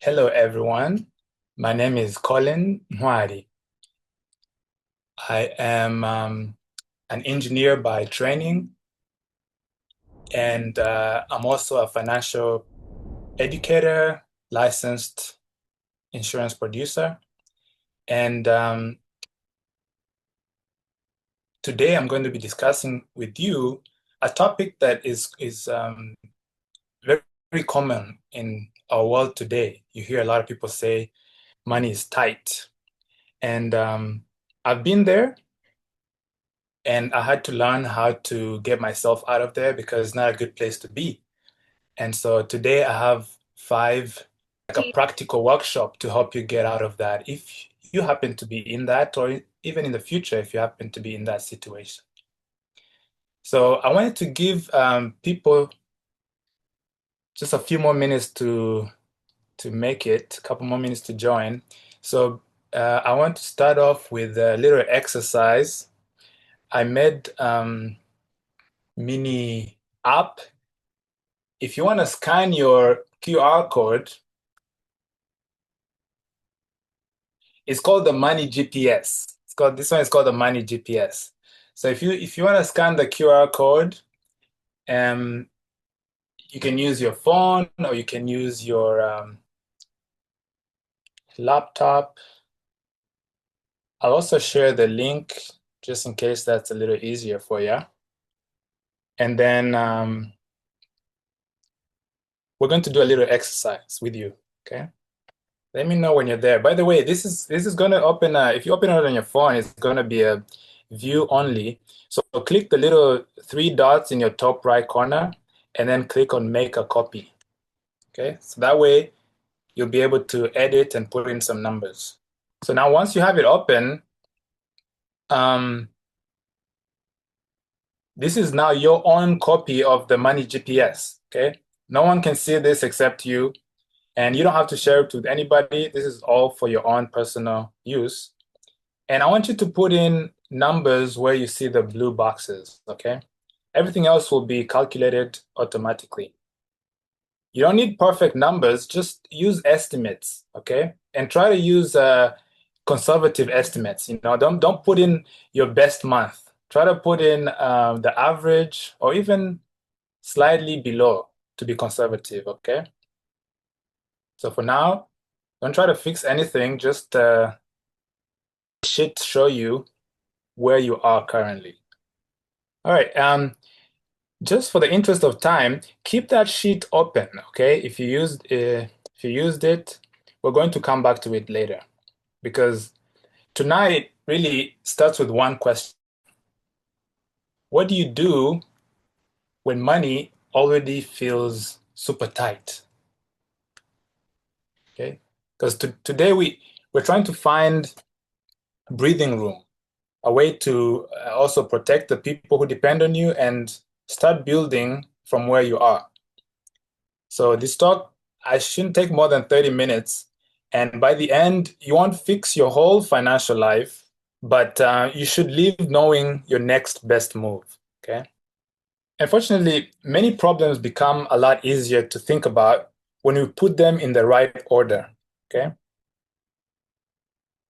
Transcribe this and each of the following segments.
Hello, everyone. My name is Colin Ntwali. I am an engineer by training, and I'm also a financial educator, licensed insurance producer. And today I'm going to be discussing with you a topic that is very, very common in our world today. You hear a lot of people say money is tight, and I've been there. And I had to learn how to get myself out of there because it's not a good place to be. And so today I have five, like a practical workshop to help you get out of that if you happen to be in that, or even in the future if you happen to be in that situation. So I wanted to give people just a few more minutes to make it, a couple more minutes to join. So I want to start off with a little exercise. I made mini app. If you want to scan your QR code, it's called the Money GPS. This one is called the Money GPS. So if you want to scan the QR code, um, you can use your phone or you can use your laptop. I'll also share the link just in case that's a little easier for you. And then we're going to do a little exercise with you. Okay. Let me know when you're there. By the way, this is going to open. If you open it on your phone, it's going to be a view only. So click the little three dots in your top right corner, and then click on Make a Copy. Okay, so that way you'll be able to edit and put in some numbers. So now once you have it open, um, this is now your own copy of the Money GPS. Okay, no one can see this except you. And you don't have to share it with anybody. This is all for your own personal use. And I want you to put in numbers where you see the blue boxes, okay? Everything else will be calculated automatically. You don't need perfect numbers, just use estimates, okay? And try to use conservative estimates. Don't put in your best month. Try to put in the average or even slightly below to be conservative, okay? So for now, don't try to fix anything, just show you where you are currently. All right, just for the interest of time, keep that sheet open, okay? If you used it, we're going to come back to it later because tonight really starts with one question. What do you do when money already feels super tight? Okay? Because today we're trying to find breathing room, a way to also protect the people who depend on you and start building from where you are. So this talk, I shouldn't take more than 30 minutes. And by the end, you won't fix your whole financial life, but you should leave knowing your next best move. Okay. Unfortunately, many problems become a lot easier to think about when we put them in the right order. Okay.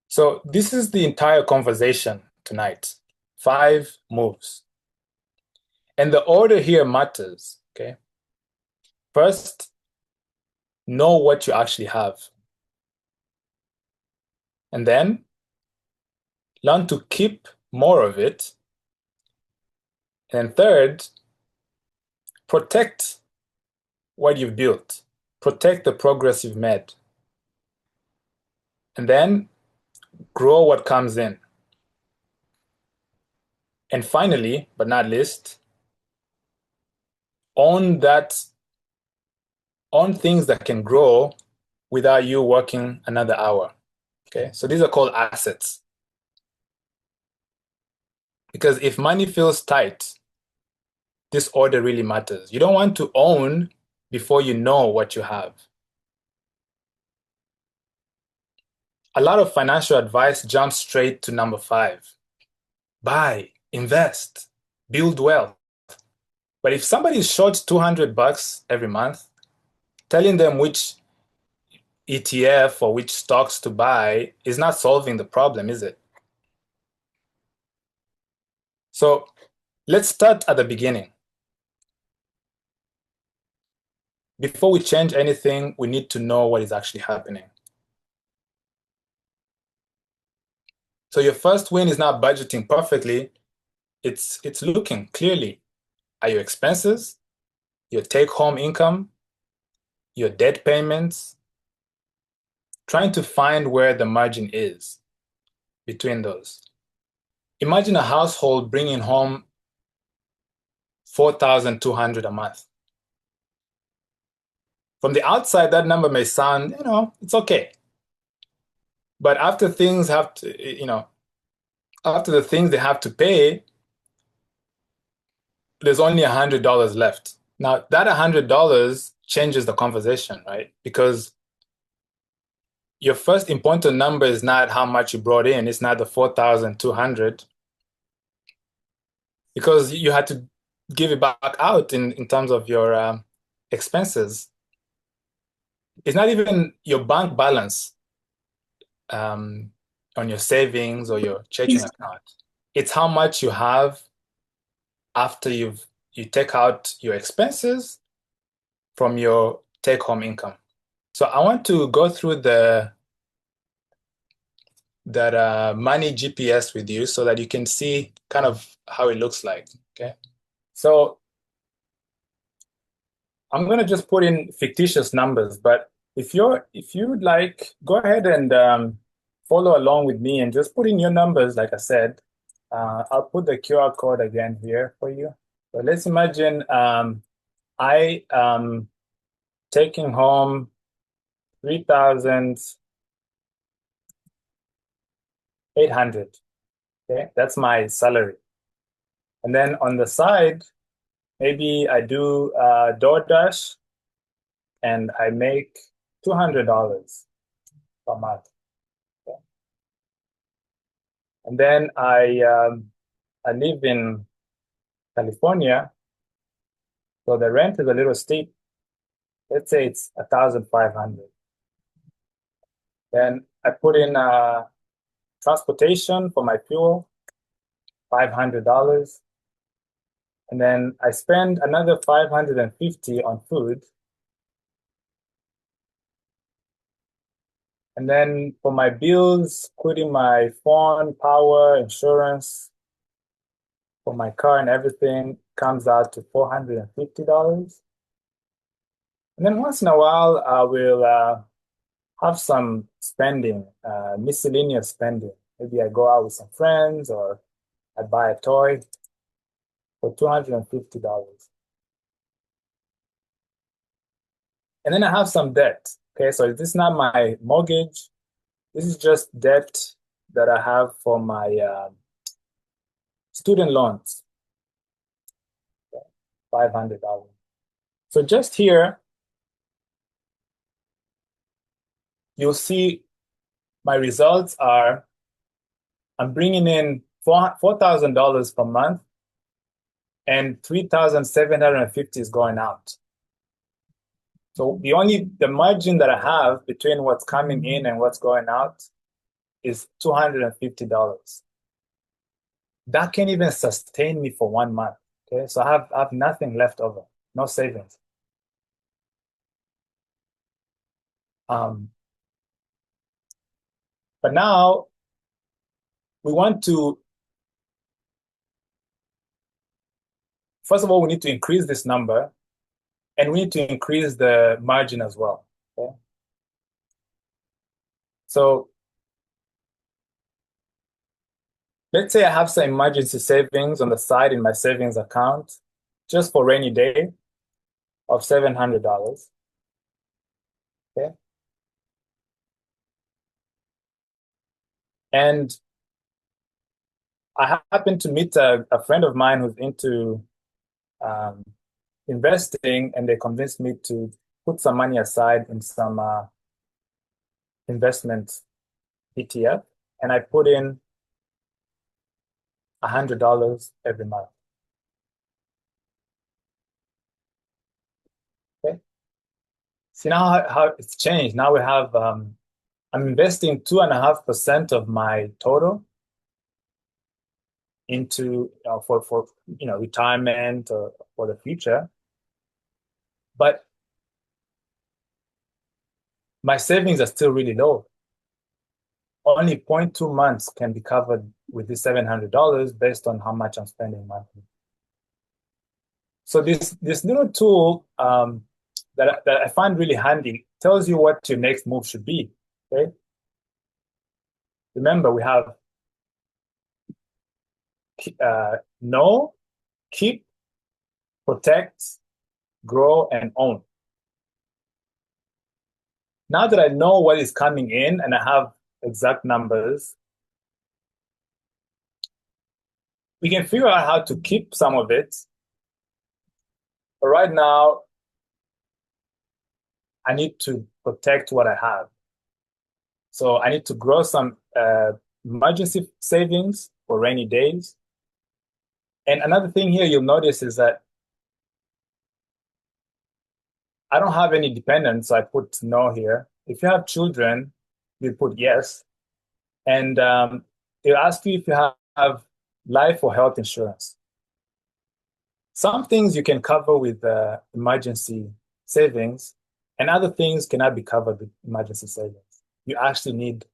So this is the entire conversation tonight. 5 moves. And the order here matters. Okay. First, know what you actually have. And then learn to keep more of it. And third, protect what you've built. Protect the progress you've made. And then grow what comes in. And finally, but not least, own things that can grow without you working another hour. Okay, so these are called assets. Because if money feels tight, this order really matters. You don't want to own before you know what you have. A lot of financial advice jumps straight to number 5. Buy, invest, build wealth. But if somebody is short $200 every month, telling them which ETF or which stocks to buy is not solving the problem, is it? So let's start at the beginning. Before we change anything, we need to know what is actually happening. So your first win is not budgeting perfectly. It's looking clearly at your expenses, your take-home income, your debt payments, trying to find where the margin is between those. Imagine a household bringing home 4,200 a month. From the outside, that number may sound, it's okay. But after things have to, after the things they have to pay, there's only $100 left. Now, that $100 changes the conversation, right? Because your first important number is not how much you brought in, it's not the 4,200, because you had to give it back out in terms of your expenses. It's not even your bank balance on your savings or your checking account. It's how much you have after you take out your expenses from your take-home income. So I want to go through that money GPS with you so that you can see kind of how it looks like. Okay. So I'm gonna just put in fictitious numbers, but if you'd like, go ahead and follow along with me and just put in your numbers, like I said. I'll put the QR code again here for you. So let's imagine I am taking home 3,800. Okay, that's my salary. And then on the side, maybe I do DoorDash and I make $200 per month. Okay. And then I live in California, so the rent is a little steep. Let's say it's 1,500. Then I put in transportation for my fuel, $500. And then I spend another 550 on food. And then for my bills, including my phone, power, insurance, for my car and everything, comes out to $450. And then once in a while, I will have some spending, miscellaneous spending. Maybe I go out with some friends or I buy a toy for $250. And then I have some debt. Okay, so this is not my mortgage. This is just debt that I have for my student loans, $500. So just here, you'll see my results are I'm bringing in $4,000 per month and 3,750 is going out. So the margin that I have between what's coming in and what's going out is $250. That can't even sustain me for 1 month. Okay, so I have nothing left over, no savings. But now we want to, first of all, we need to increase this number and we need to increase the margin as well. Okay? So let's say I have some emergency savings on the side in my savings account just for rainy day of $700. Okay. And I happen to meet a friend of mine who's into investing, and they convinced me to put some money aside in some investment ETF, and I put in $100 every month. Okay. See now how it's changed. Now we have I'm investing 2.5% of my total into for retirement or for the future. But my savings are still really low. Only 0.2 months can be covered with this $700 based on how much I'm spending monthly. So this little tool that I find really handy tells you what your next move should be. Okay. Remember, we have know, keep, protect, grow, and own. Now that I know what is coming in and I have exact numbers, we can figure out how to keep some of it. But right now, I need to protect what I have. So I need to grow some emergency savings for rainy days. And another thing here you'll notice is that I don't have any dependents, so I put no here. If you have children, you put yes. And it'll ask you if you have life or health insurance. Some things you can cover with emergency savings, and other things cannot be covered with emergency savings. You actually need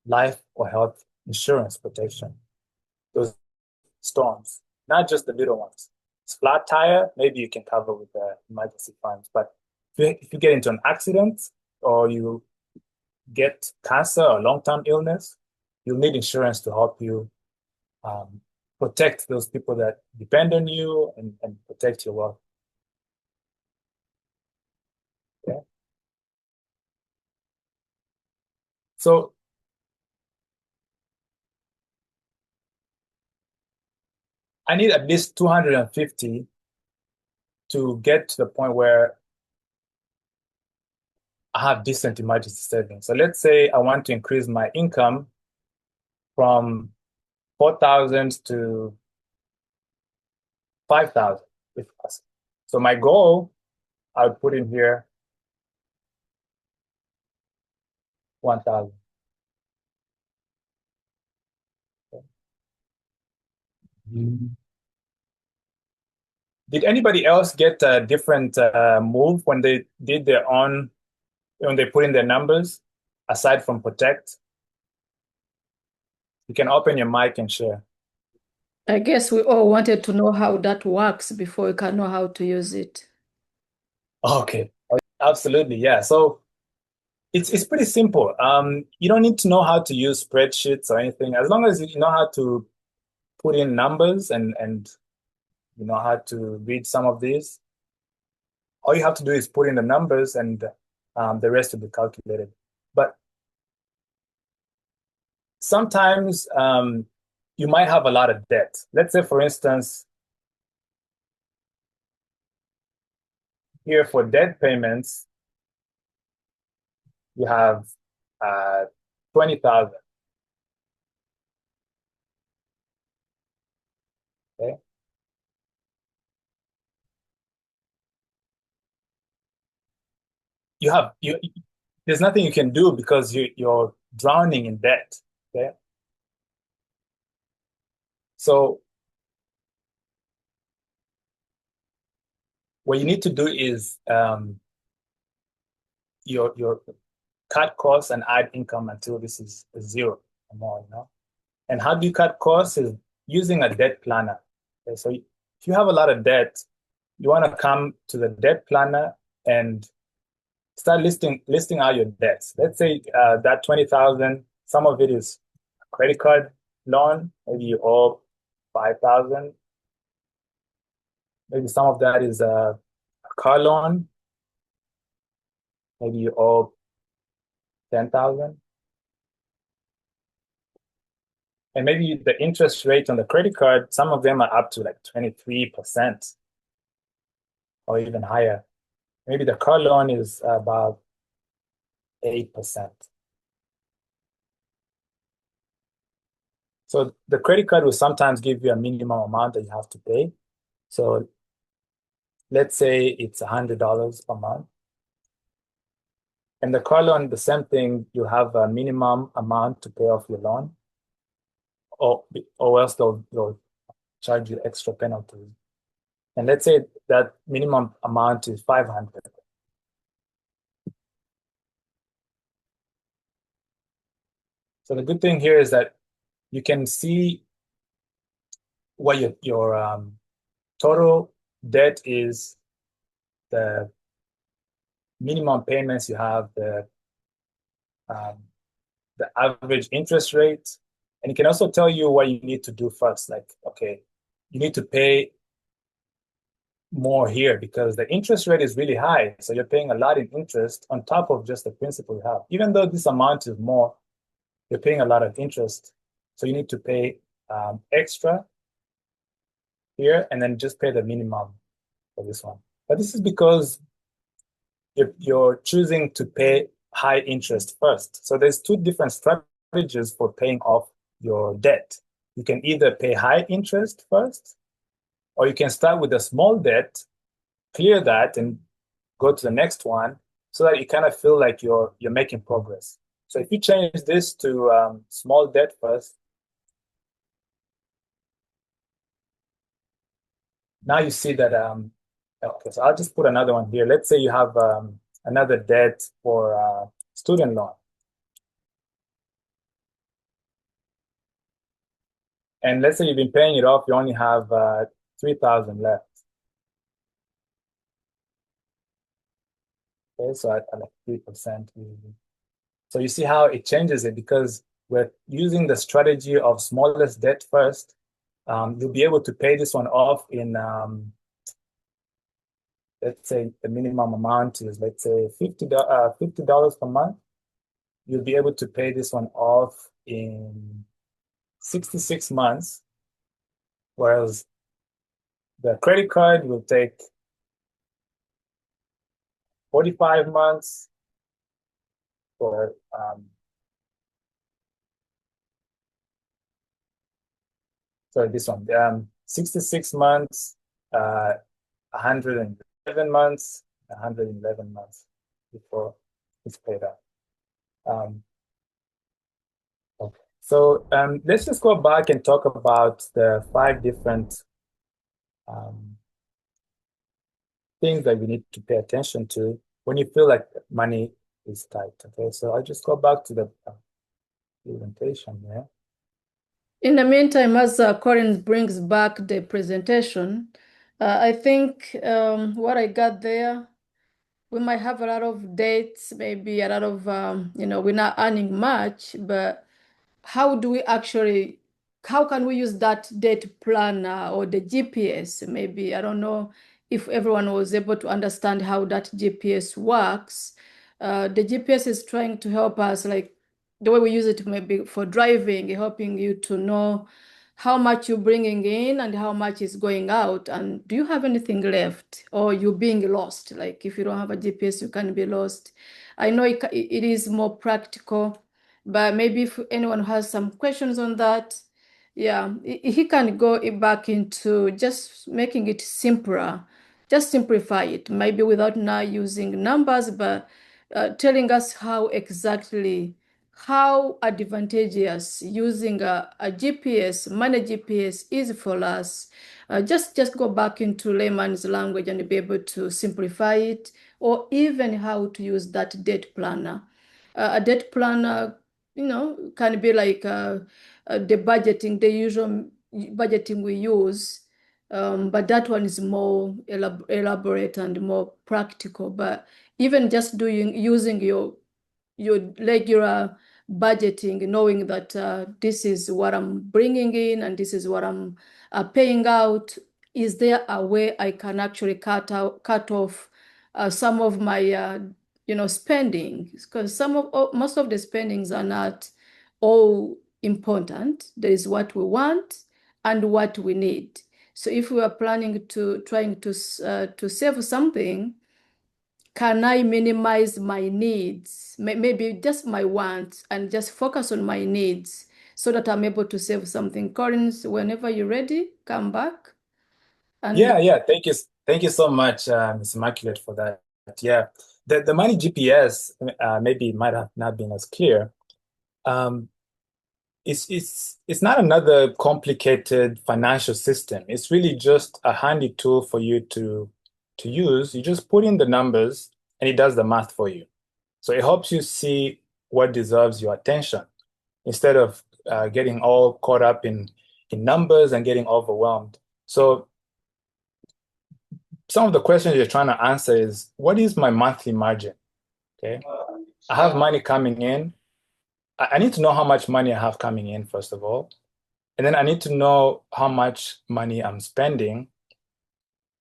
life or health insurance protection. Those storms, not just the little ones. It's flat tire, maybe you can cover with the emergency funds. But if you get into an accident or you get cancer or long-term illness, you'll need insurance to help you protect those people that depend on you and protect your wealth. Okay. So I need at least 250 to get to the point where I have decent emergency savings. So let's say I want to increase my income from 4,000 to 5,000 if possible. So my goal, I would put in here 1,000. Okay. Did anybody else get a different move when they did their own, when they put in their numbers, aside from protect? You can open your mic and share. I guess we all wanted to know how that works before we can know how to use it. Okay, absolutely, yeah. So it's pretty simple. You don't need to know how to use spreadsheets or anything. As long as you know how to put in numbers and you know how to read some of these, all you have to do is put in the numbers and the rest will be calculated. But sometimes you might have a lot of debt. Let's say, for instance, here for debt payments, you have 20,000. Okay. You there's nothing you can do because you're drowning in debt. Okay. So what you need to do is your cut costs and add income until this is zero or more, you know. And how do you cut costs is using a debt planner. Okay, so if you have a lot of debt, you want to come to the debt planner and start listing out your debts. Let's say that 20,000, some of it is a credit card loan, maybe you owe 5,000. Maybe some of that is a car loan, maybe you owe 10,000. And maybe the interest rate on the credit card, some of them are up to like 23% or even higher. Maybe the car loan is about 8%. So the credit card will sometimes give you a minimum amount that you have to pay. So let's say it's $100 per month. And the car loan, the same thing, you have a minimum amount to pay off your loan, or, or else they'll charge you extra penalties. And let's say that minimum amount is 500. So the good thing here is that you can see what your total debt is, the minimum payments you have, um, the average interest rate, and it can also tell you what you need to do first. Like, okay, you need to pay more here because the interest rate is really high. So you're paying a lot in interest on top of just the principal you have. Even though this amount is more, you're paying a lot of interest. So you need to pay extra here and then just pay the minimum for this one. But this is because you're choosing to pay high interest first. So there's two different strategies for paying off your debt. You can either pay high interest first, or you can start with a small debt, clear that, and go to the next one, so that you kind of feel like you're making progress. So if you change this to small debt first, now you see that okay, so I'll just put another one here. Let's say you have another debt for student loan. And let's say you've been paying it off, you only have 3,000 left. Okay, so at like 3%. So you see how it changes it because we're using the strategy of smallest debt first. You'll be able to pay this one off in, let's say the minimum amount is, let's say, $50 per month. You'll be able to pay this one off in 66 months, whereas the credit card will take 45 months for sorry, this one, 66 months, 111 months, 111 months before it's paid out. Okay. So let's just go back and talk about the 5 different um, things that we need to pay attention to when you feel like money is tight. Okay, so I'll just go back to the presentation here. In the meantime, as Corin brings back the presentation, I think what I got there, we might have a lot of dates, maybe a lot of, we're not earning much, but how do we actually, how can we use that date planner or the GPS? Maybe, I don't know if everyone was able to understand how that GPS works. The GPS is trying to help us, like the way we use it maybe for driving, helping you to know how much you're bringing in and how much is going out. And do you have anything left or you being lost? Like if you don't have a GPS, you can be lost. I know it is more practical, but maybe if anyone has some questions on that, yeah, he can go back into just making it simpler, just simplify it, maybe without now using numbers, but telling us how exactly, how advantageous using a GPS, managed GPS is for us. Just go back into layman's language and be able to simplify it, or even how to use that date planner. A date planner, can be like the budgeting, the usual budgeting we use. But that one is more elaborate and more practical. But even just using your regular budgeting, knowing that this is what I'm bringing in and this is what I'm paying out. Is there a way I can actually cut off some of my spending? Because most of the spendings are not all important. There is what we want and what we need. So if we are planning to trying to save something, can I minimize my needs, maybe just my wants, and just focus on my needs so that I'm able to save something? Collins, whenever you're ready, come back. And Yeah, yeah. Thank you so much, Ms. Immaculate, for that. Yeah, the money GPS, maybe it might have not been as clear. Um, it's not another complicated financial system. It's really just a handy tool for you to use. You just put in the numbers and it does the math for you. So it helps you see what deserves your attention instead of getting all caught up in numbers and getting overwhelmed. So some of the questions you're trying to answer is, what is my monthly margin? Okay. I have money coming in. I need to know how much money I have coming in, first of all. And then I need to know how much money I'm spending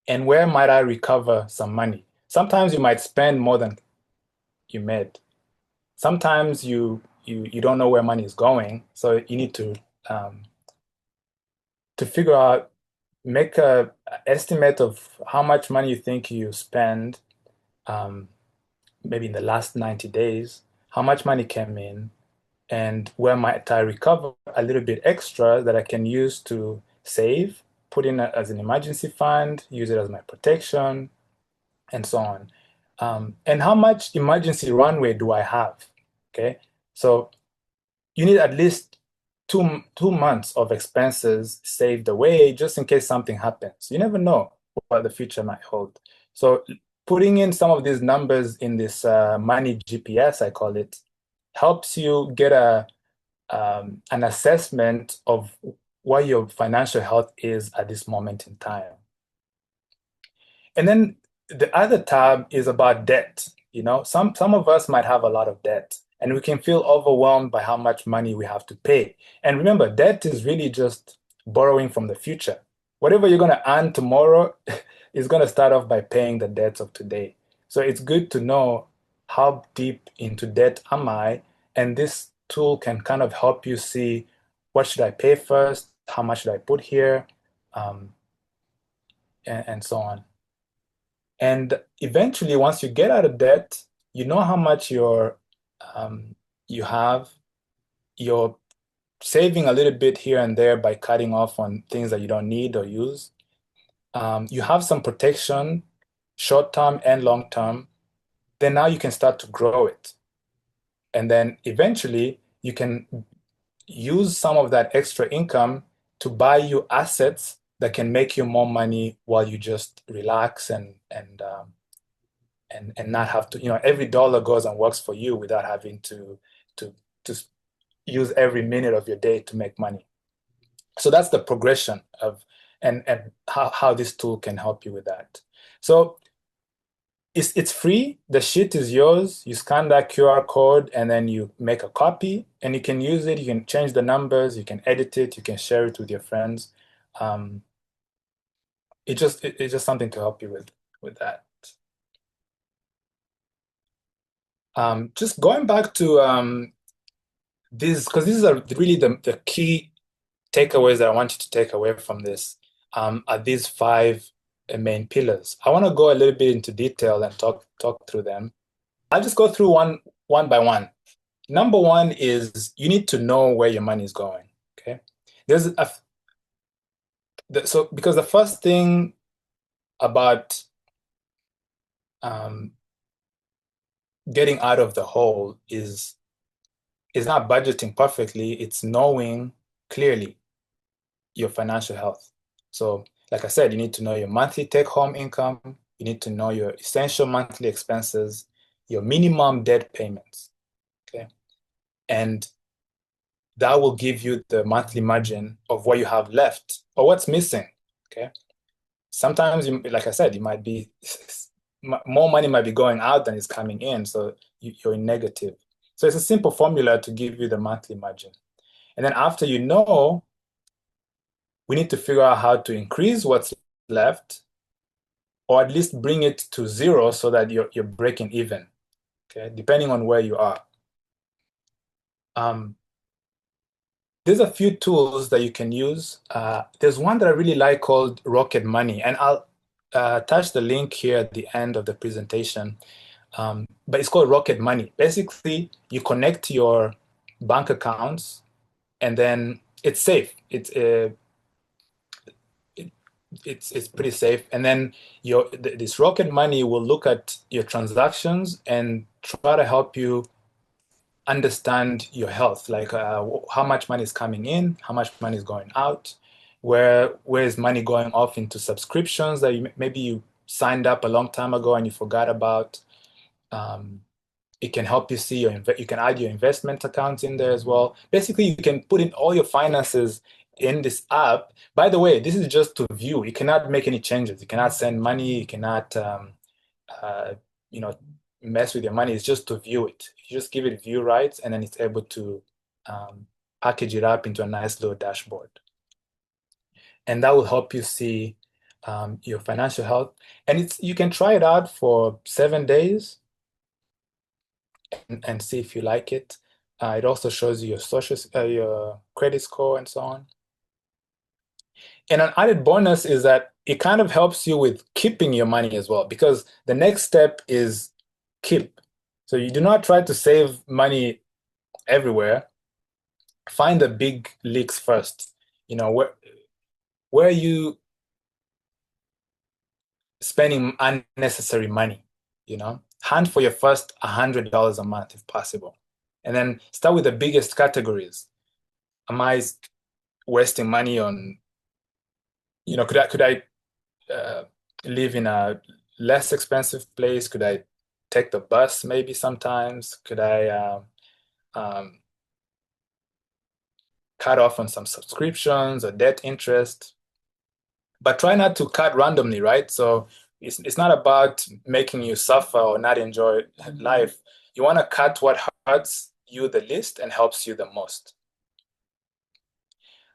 and where might I recover some money. Sometimes you might spend more than you made. Sometimes you don't know where money is going, so you need um, to figure out, make a estimate of how much money you think you spend, um, maybe in the last 90 days, how much money came in, and where might I recover a little bit extra that I can use to save, put in as an emergency fund, use it as my protection, and so on. And how much emergency runway do I have? Okay, so you need at least 2 months of expenses saved away just in case something happens. You never know what the future might hold. So putting in some of these numbers in this money GPS, I call it, helps you get an assessment of what your financial health is at this moment in time. And then the other tab is about debt. You know, some of us might have a lot of debt, and we can feel overwhelmed by how much money we have to pay. And remember, debt is really just borrowing from the future. Whatever you're going to earn tomorrow is going to start off by paying the debts of today. So it's good to know how deep into debt am I, and this tool can kind of help you see, what should I pay first, how much should I put here, um, and so on. And eventually, once you get out of debt, you know how much you have. You're saving a little bit here and there by cutting off on things that you don't need or use. You have some protection, short term and long term. Then now you can start to grow it. And then eventually, you can use some of that extra income to buy you assets that can make you more money while you just relax and not have to, every dollar goes and works for you without having to to use every minute of your day to make money. So that's the progression of, and how this tool can help you with that. So it's free. The sheet is yours. You scan that QR code and then you make a copy and you can use it. You can change the numbers. You can edit it. You can share it with your friends. Um, it's just something to help you with that. Just going back to these, because these are really the key takeaways that I want you to take away from this, are these five main pillars. I want to go a little bit into detail and talk through them. I'll just go through one by one. Number one is, you need to know where your money is going. Okay, there's a so because the first thing about um, getting out of the hole is not budgeting perfectly. It's knowing clearly your financial health. So, like I said, you need to know your monthly take-home income. You need to know your essential monthly expenses, your minimum debt payments. Okay, and that will give you the monthly margin of what you have left or what's missing. Okay, sometimes you, like I said, you might be more money might be going out than is coming in, so you're in negative. So it's a simple formula to give you the monthly margin. And then after you know, we need to figure out how to increase what's left, or at least bring it to zero so that you're breaking even. Okay, depending on where you are. Um, there's a few tools that you can use. There's one that I really like called Rocket Money, and I'll attach the link here at the end of the presentation. But it's called Rocket Money. Basically, you connect your bank accounts, and then it's safe. it's pretty safe. And then this Rocket Money will look at your transactions and try to help you understand your health, like how much money is coming in, how much money is going out, where is money going off into subscriptions that maybe you signed up a long time ago and you forgot about. Um, it can help you see you can add your investment accounts in there as well. Basically, you can put in all your finances in this app. By the way, this is just to view. You cannot make any changes. You cannot send money. You cannot uh, you know, mess with your money. It's just to view it. You just give it view rights, and then it's able to um, package it up into a nice little dashboard. And that will help you see your financial health. And you can try it out for 7 days and see if you like it. It also shows you your credit score and so on. And an added bonus is that it kind of helps you with keeping your money as well, because the next step is keep. So you do not try to save money everywhere. Find the big leaks first. Where are you spending unnecessary money? Hunt for your first $100 a month if possible. And then start with the biggest categories. Am I wasting money on, could I live in a less expensive place? Could I take the bus maybe sometimes? Could I um, cut off on some subscriptions or debt interest? But try not to cut randomly, right? So it's not about making you suffer or not enjoy life. You want to cut what hurts you the least and helps you the most.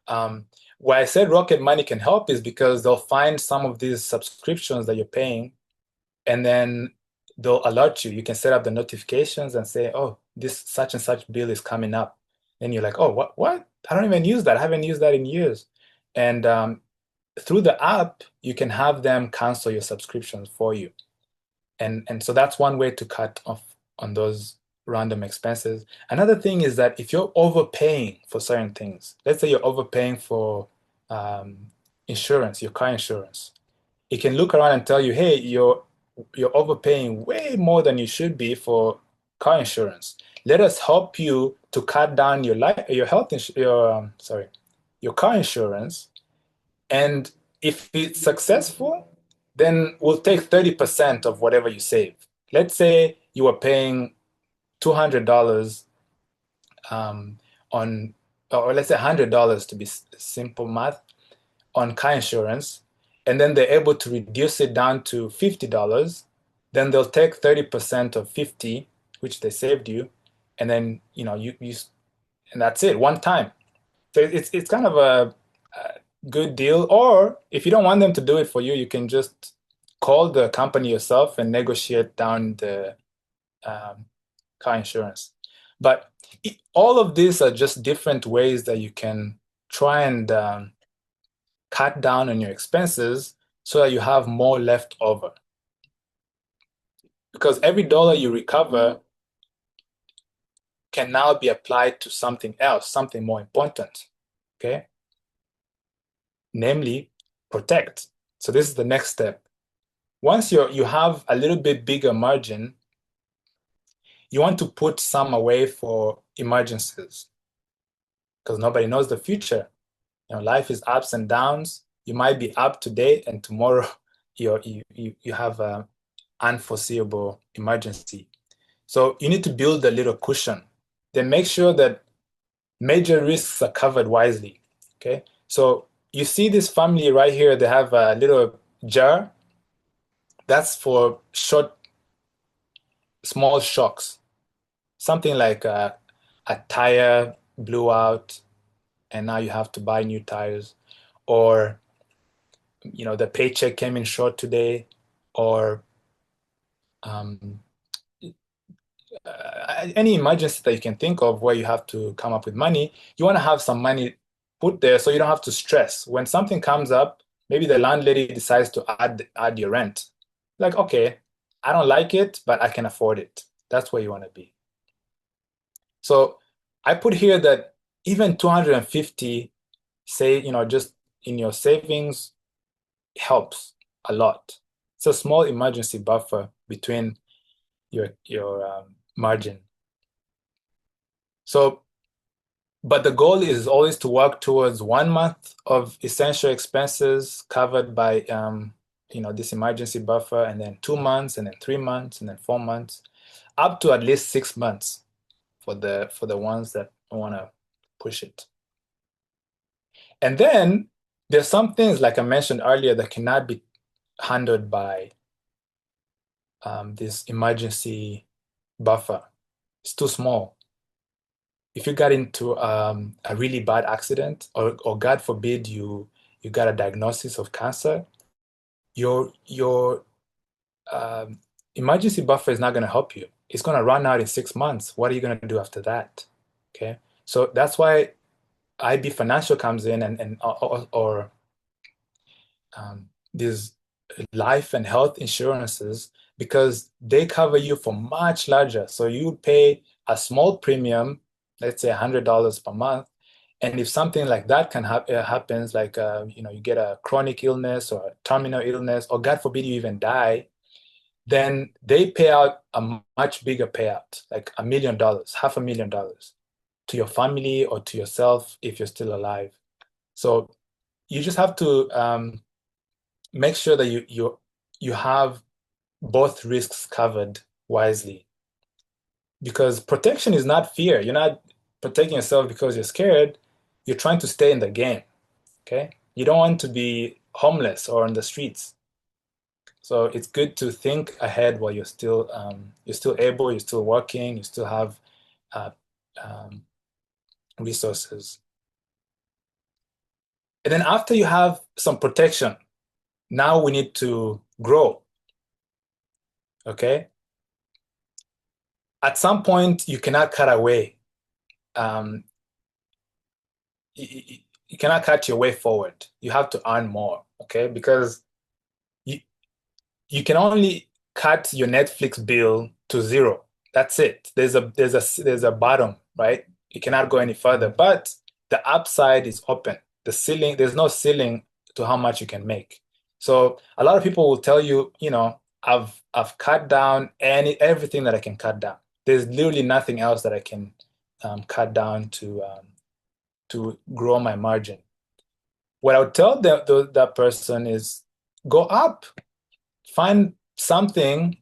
Um, why I said Rocket Money can help is because they'll find some of these subscriptions that you're paying, and then they'll alert you. You can set up the notifications and say, "Oh, this such and such bill is coming up." And you're like, "Oh, what? What? I don't even use that. I haven't used that in years." And through the app, you can have them cancel your subscriptions for you. And so that's one way to cut off on those random expenses. Another thing is that if you're overpaying for certain things, let's say you're overpaying for um, insurance, your car insurance, it can look around and tell you, hey, you're overpaying way more than you should be for car insurance. Let us help you to cut down your health your car insurance, and if it's successful, then we'll take 30% of whatever you save. Let's say you were paying $200 um, on, or let's say $100 to be simple math, on car insurance, and then they're able to reduce it down to $50, then they'll take 30% of 50, which they saved you, and then and that's it, one time. So it's kind of a good deal. Or if you don't want them to do it for you, you can just call the company yourself and negotiate down the um, car insurance. But all of these are just different ways that you can try and cut down on your expenses so that you have more left over. Because every dollar you recover can now be applied to something else, something more important. Okay? Namely, protect. So this is the next step. Once you have a little bit bigger margin, you want to put some away for emergencies, because nobody knows the future. Life is ups and downs. You might be up today, and tomorrow you have an unforeseeable emergency. So you need to build a little cushion. Then make sure that major risks are covered wisely. Okay. So you see this family right here, they have a little jar. That's for small shocks. Something like a tire blew out and now you have to buy new tires, or the paycheck came in short today, or um, any emergency that you can think of where you have to come up with money. You want to have some money put there so you don't have to stress when something comes up. Maybe the landlady decides to add your rent. Like, okay, I don't like it, but I can afford it. That's where you want to be. So I put here that even 250, say, just in your savings, helps a lot. It's a small emergency buffer between your margin. So, but the goal is always to work towards 1 month of essential expenses covered by this emergency buffer, and then 2 months, and then 3 months, and then 4 months, up to at least 6 months for the ones that want to push it. And then there's some things, like I mentioned earlier, that cannot be handled by this emergency buffer. It's too small. If you got into a really bad accident, or God forbid you got a diagnosis of cancer, your emergency buffer is not going to help you. It's going to run out in 6 months. What are you going to do after that? Okay, so that's why IB Financial comes in, and or these life and health insurances, because they cover you for much larger. So you pay a small premium, let's say $100 per month, and if something like that happens, like you get a chronic illness or a terminal illness, or God forbid you even die, then they pay out a much bigger payout, like $1 million, $500,000 to your family or to yourself if you're still alive. So you just have to make sure that you have both risks covered wisely, because protection is not fear. You're not protecting yourself because you're scared. You're trying to stay in the game. Okay, you don't want to be homeless or on the streets. So it's good to think ahead while you're still able, you're still working, you still have uh, um, resources. And then after you have some protection, now we need to grow. Okay, at some point you cannot cut away. Um, you cannot cut your way forward. You have to earn more. Okay, because you you can only cut your Netflix bill to zero. That's it. There's a bottom, right? You cannot go any further. But the upside is open. There's no ceiling to how much you can make. So a lot of people will tell you, I've cut down everything that I can cut down. There's literally nothing else that I can cut down to grow my margin. What I would tell that person is, go up, find something,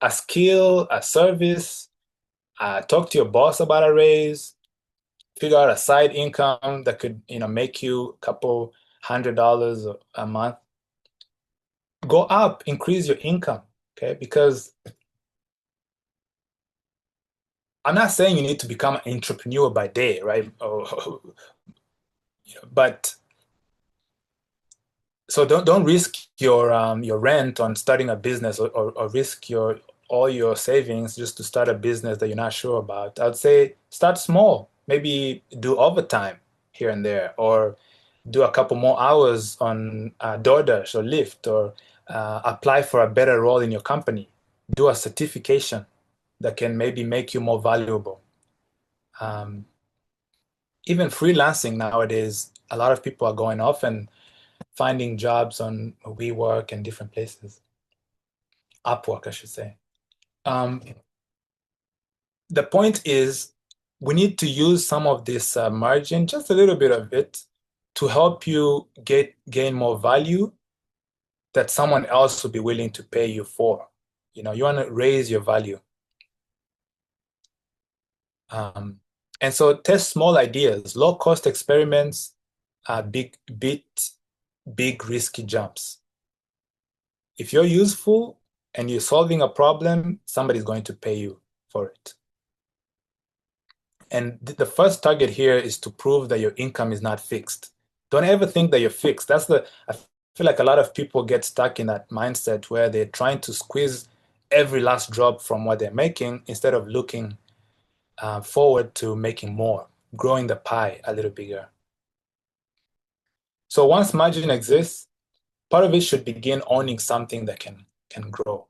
a skill, a service, talk to your boss about a raise, figure out a side income that could, make you a couple $100 a month. Go up, increase your income, okay? Because I'm not saying you need to become an entrepreneur by day, right? But so don't risk your rent on starting a business, or risk all your savings just to start a business that you're not sure about. I'd say start small. Maybe do overtime here and there, or do a couple more hours on DoorDash or Lyft, or apply for a better role in your company. Do a certification that can maybe make you more valuable. Um, Even freelancing nowadays, a lot of people are going off and finding jobs on WeWork and different places. Upwork, I should say. Um, the point is, we need to use some of this margin, just a little bit of it, to help you gain more value that someone else will be willing to pay you for. You want to raise your value. Um, and so test small ideas, low cost experiments, big risky jumps. If you're useful and you're solving a problem, somebody's going to pay you for it. And the first target here is to prove that your income is not fixed. Don't ever think that you're fixed. I feel like a lot of people get stuck in that mindset where they're trying to squeeze every last drop from what they're making, instead of looking forward to making more, growing the pie a little bigger. So once margin exists, part of it should begin owning something that can grow.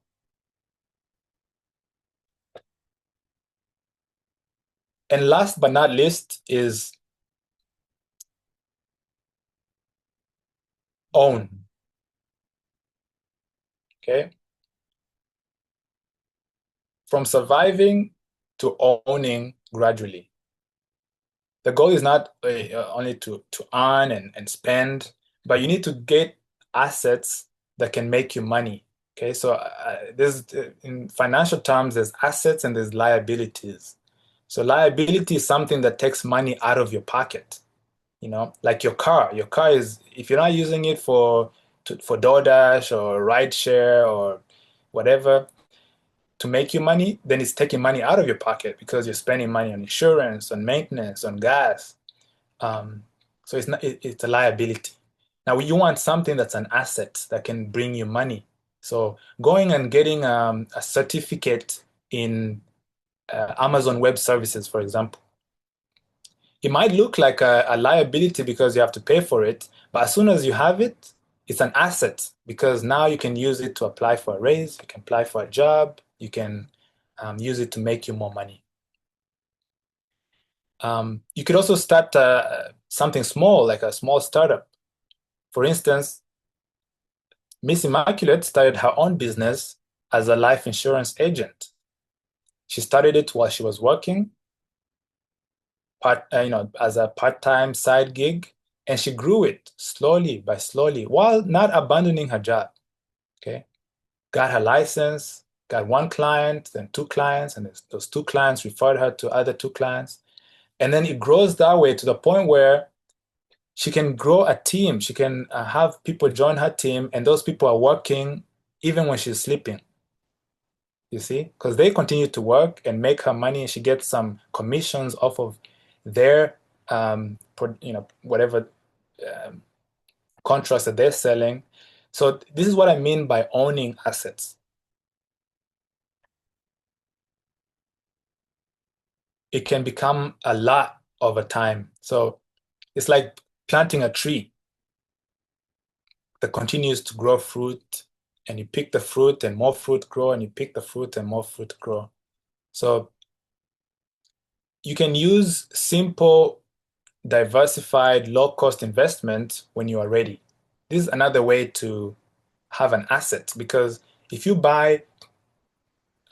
And last but not least is own. Okay. From surviving to owning gradually. The goal is not only to earn and spend, but you need to get assets that can make you money. Okay, so in financial terms, there's assets and there's liabilities. So liability is something that takes money out of your pocket. Like your car. Your car is, if you're not using it for DoorDash or rideshare or whatever to make you money, then it's taking money out of your pocket because you're spending money on insurance, on maintenance, on gas. Um, so it's not it's a liability. Now you want something that's an asset that can bring you money. So going and getting a certificate in Amazon Web Services, for example, it might look like a liability because you have to pay for it, but as soon as you have it, it's an asset because now you can use it to apply for a raise, you can apply for a job, you can use it to make you more money. You could also start something small, like a small startup. For instance, Miss Immaculate started her own business as a life insurance agent. She started it while she was working, as a part-time side gig, and she grew it slowly by slowly while not abandoning her job. Okay, got her license, got one client, then two clients, and those two clients referred her to other two clients, and then it grows that way to the point where she can grow a team. She can have people join her team, and those people are working even when she's sleeping. You see, because they continue to work and make her money, and she gets some commissions off of their, whatever um, contracts that they're selling. So this is what I mean by owning assets. It can become a lot over time. So it's like planting a tree that continues to grow fruit, and you pick the fruit and more fruit grow, and you pick the fruit and more fruit grow. So you can use simple, diversified, low-cost investment when you are ready. This is another way to have an asset because if you buy,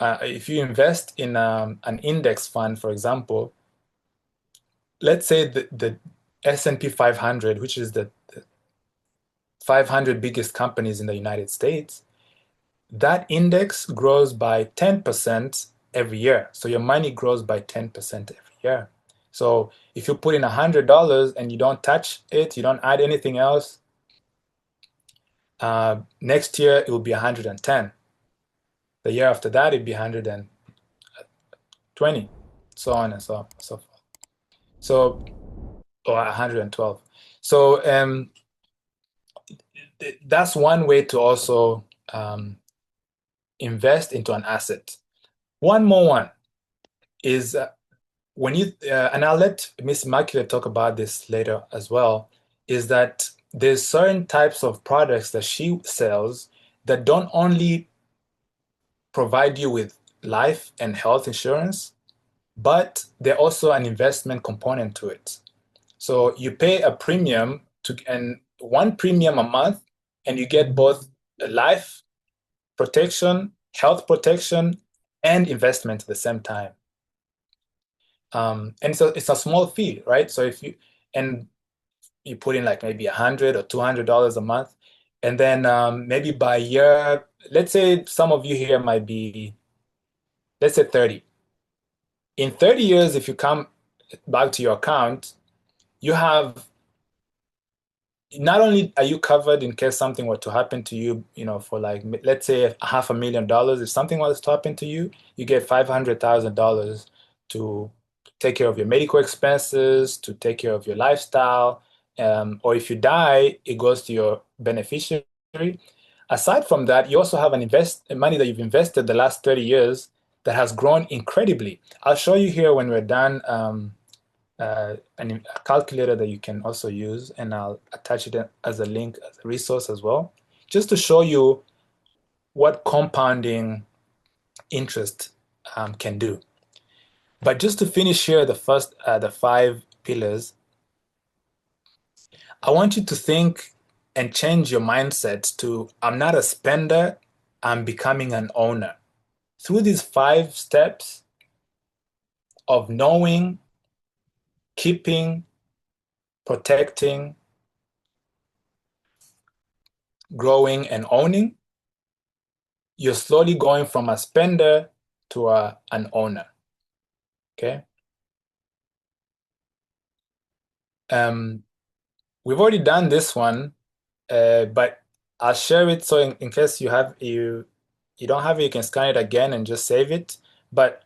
if you invest in an index fund, for example, let's say the S&P 500, which is the 500 biggest companies in the United States, that index grows by 10% every year. So your money grows by 10% every year. So if you put in $100 and you don't touch it, you don't add anything else, next year it will be 110. The year after that, it'd be 120, so on and so forth. So, or 112. So that's one way to also invest into an asset. One more one is when you and I'll let Miss Immaculate talk about this later as well, is that there's certain types of products that she sells that don't only provide you with life and health insurance, but they're also an investment component to it. So you pay a premium to and one premium a month, and you get both life protection, health protection, and investment at the same time. And so it's a small fee, right? So if you and you put in like maybe $100 or $200 a month, and then maybe by year, let's say some of you here might be, let's say 30. In 30 years, if you come back to your account, you have not only are you covered in case something were to happen to you, for like let's say $500,000. If something was to happen to you, you get $500,000 to take care of your medical expenses, to take care of your lifestyle, or if you die, it goes to your beneficiary. Aside from that, you also have money that you've invested the last 30 years that has grown incredibly. I'll show you here when we're done. A calculator that you can also use, and I'll attach it as a link, as a resource as well, just to show you what compounding interest can do. But just to finish here, the 5 pillars, I want you to think and change your mindset to I'm not a spender, I'm becoming an owner. Through these 5 steps of knowing, keeping, protecting, growing, and owning, you're slowly going from a spender to an owner. Okay. Um, we've already done this one, but I'll share it so in case you don't have it, you can scan it again and just save it. But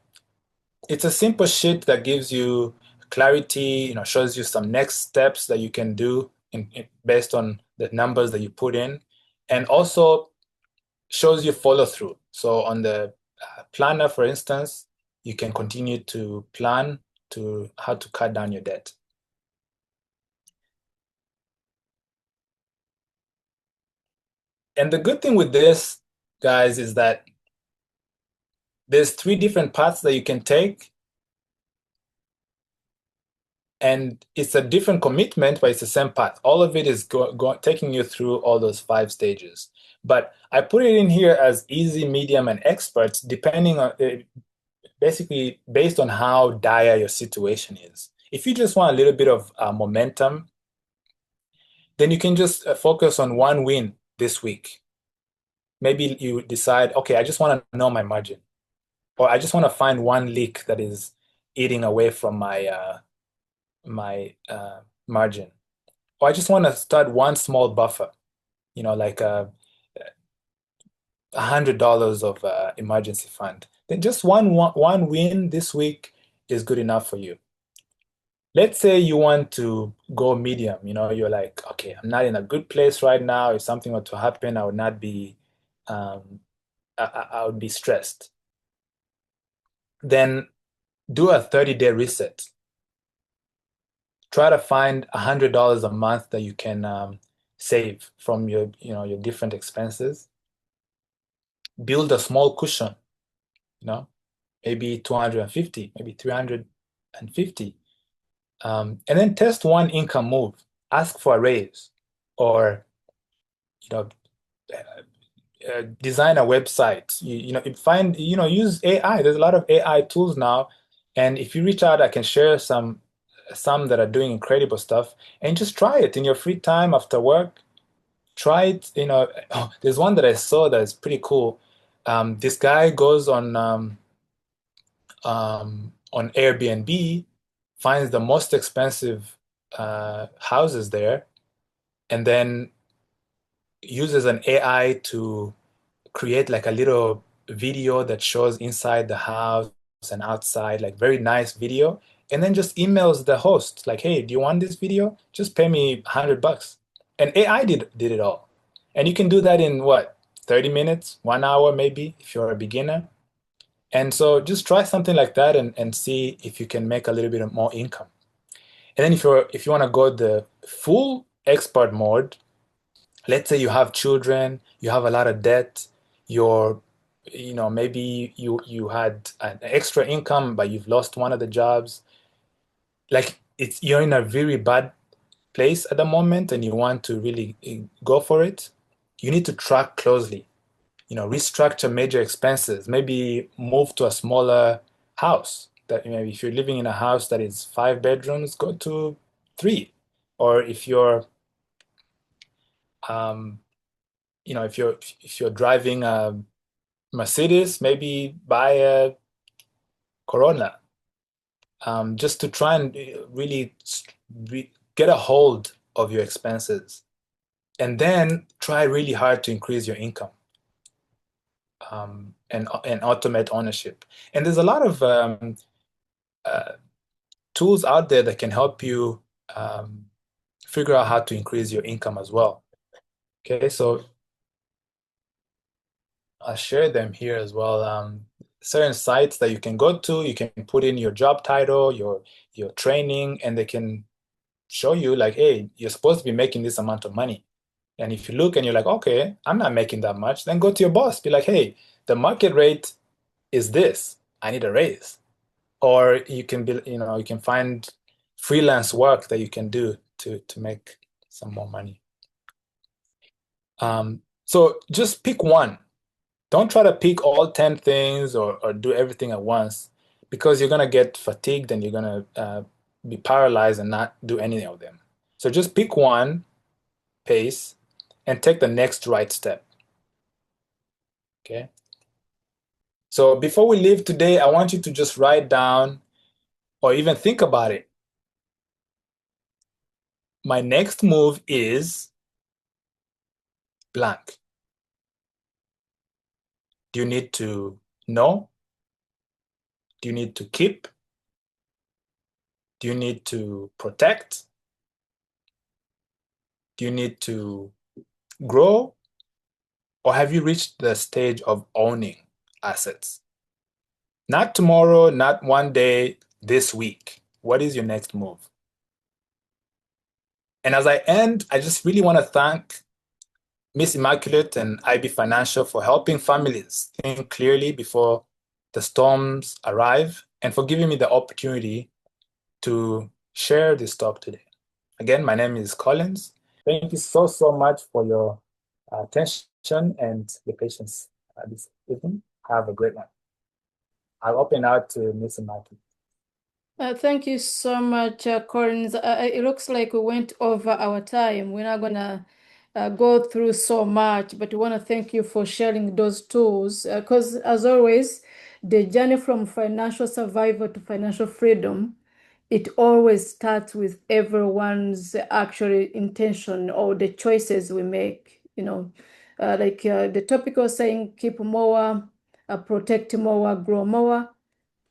it's a simple sheet that gives you clarity, shows you some next steps that you can do based on the numbers that you put in, and also shows you follow through. So on the planner, for instance, you can continue to plan to how to cut down your debt. And the good thing with this, guys, is that there's 3 different paths that you can take, and it's a different commitment, but it's the same path. All of it is taking you through all those 5 stages. But I put it in here as easy, medium, and experts, depending on basically based on how dire your situation is. If you just want a little bit of momentum, then you can just focus on one win this week. Maybe you decide, okay, I just want to know my margin, or I just want to find one leak that is eating away from my margin, or I just want to start one small buffer, like $100 of emergency fund. Then just one win this week is good enough for you. Let's say you want to go medium, you're like, okay, I'm not in a good place right now. If something were to happen, I would not be, um, I would be stressed. Then do a 30-day reset. Try to find $100 a month that you can save from your different expenses. Build a small cushion, you know, maybe 250, maybe 350. And then test one income move. Ask for a raise, or you know, design a website. Find, use AI. There's a lot of AI tools now, and if you reach out, I can share some that are doing incredible stuff, and just try it in your free time after work. Try it. Oh, there's one that I saw that is pretty cool. This guy goes on Airbnb, finds the most expensive houses there, and then uses an AI to create like a little video that shows inside the house and outside, like very nice video, and then just emails the host like, "Hey, do you want this video? Just pay me $100." And AI did it all. And you can do that in what, 30 minutes, 1 hour maybe, if you're a beginner. And so just try something like that and see if you can make a little bit more income. And then if you want to go the full expert mode, let's say you have children, you have a lot of debt, you're, maybe you had an extra income, but you've lost one of the jobs. Like you're in a very bad place at the moment and you want to really go for it. You need to track closely, restructure major expenses, maybe move to a smaller house. That maybe if you're living in a house that is 5 bedrooms, go to 3. Or if you're um, if you're driving a Mercedes, maybe buy a Corona, just to try and really get a hold of your expenses, and then try really hard to increase your income, and automate ownership. And there's a lot of uh, tools out there that can help you um, figure out how to increase your income as well. Okay, so I'll share them here as well. Certain sites that you can go to, you can put in your job title, your training, and they can show you like, hey, you're supposed to be making this amount of money. And if you look and you're like, okay, I'm not making that much, then go to your boss, be like, hey, the market rate is this. I need a raise. Or you can find freelance work that you can do to make some more money. So just pick one. Don't try to pick all 10 things or do everything at once because you're going to get fatigued and you're going to be paralyzed and not do any of them. So just pick one pace and take the next right step. Okay. So before we leave today, I want you to just write down or even think about it. My next move is blank. Do you need to know? Do you need to keep? Do you need to protect? Do you need to grow? Or have you reached the stage of owning assets? Not tomorrow, not one day, this week. What is your next move? And as I end, I just really want to thank Miss Immaculate and IB Financial for helping families think clearly before the storms arrive and for giving me the opportunity to share this talk today. Again, my name is Collins. Thank you so, so much for your attention and your patience this evening. Have a great one. I'll open out to Miss Immaculate. Thank you so much, Collins. It looks like we went over our time. We're not gonna go through so much, but we want to thank you for sharing those tools. Because as always, the journey from financial survival to financial freedom, it always starts with everyone's actual intention or the choices we make. The topic was saying, keep more, protect more, grow more.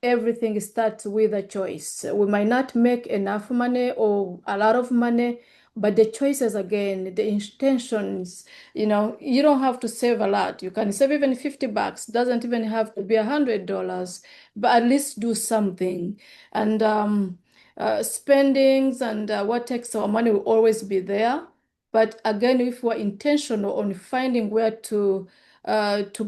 Everything starts with a choice. We might not make enough money or a lot of money, but the choices again, the intentions, you don't have to save a lot. You can save even $50. Doesn't even have to be $100, but at least do something. And spendings and what takes our money will always be there. But again, if we're intentional on finding where to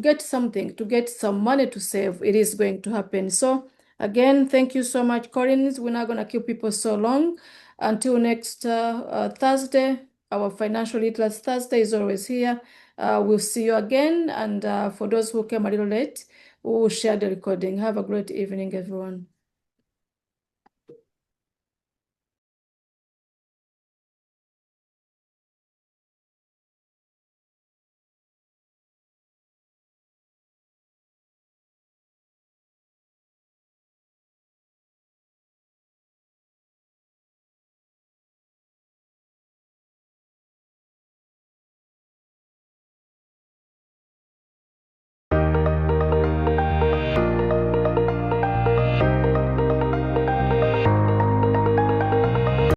get something, to get some money to save, it is going to happen. So again, thank you so much, Collins. We're not going to keep people so long. Until next Thursday, our Financial Literacy Thursday is always here. We'll see you again. And for those who came a little late, we will share the recording. Have a great evening, everyone.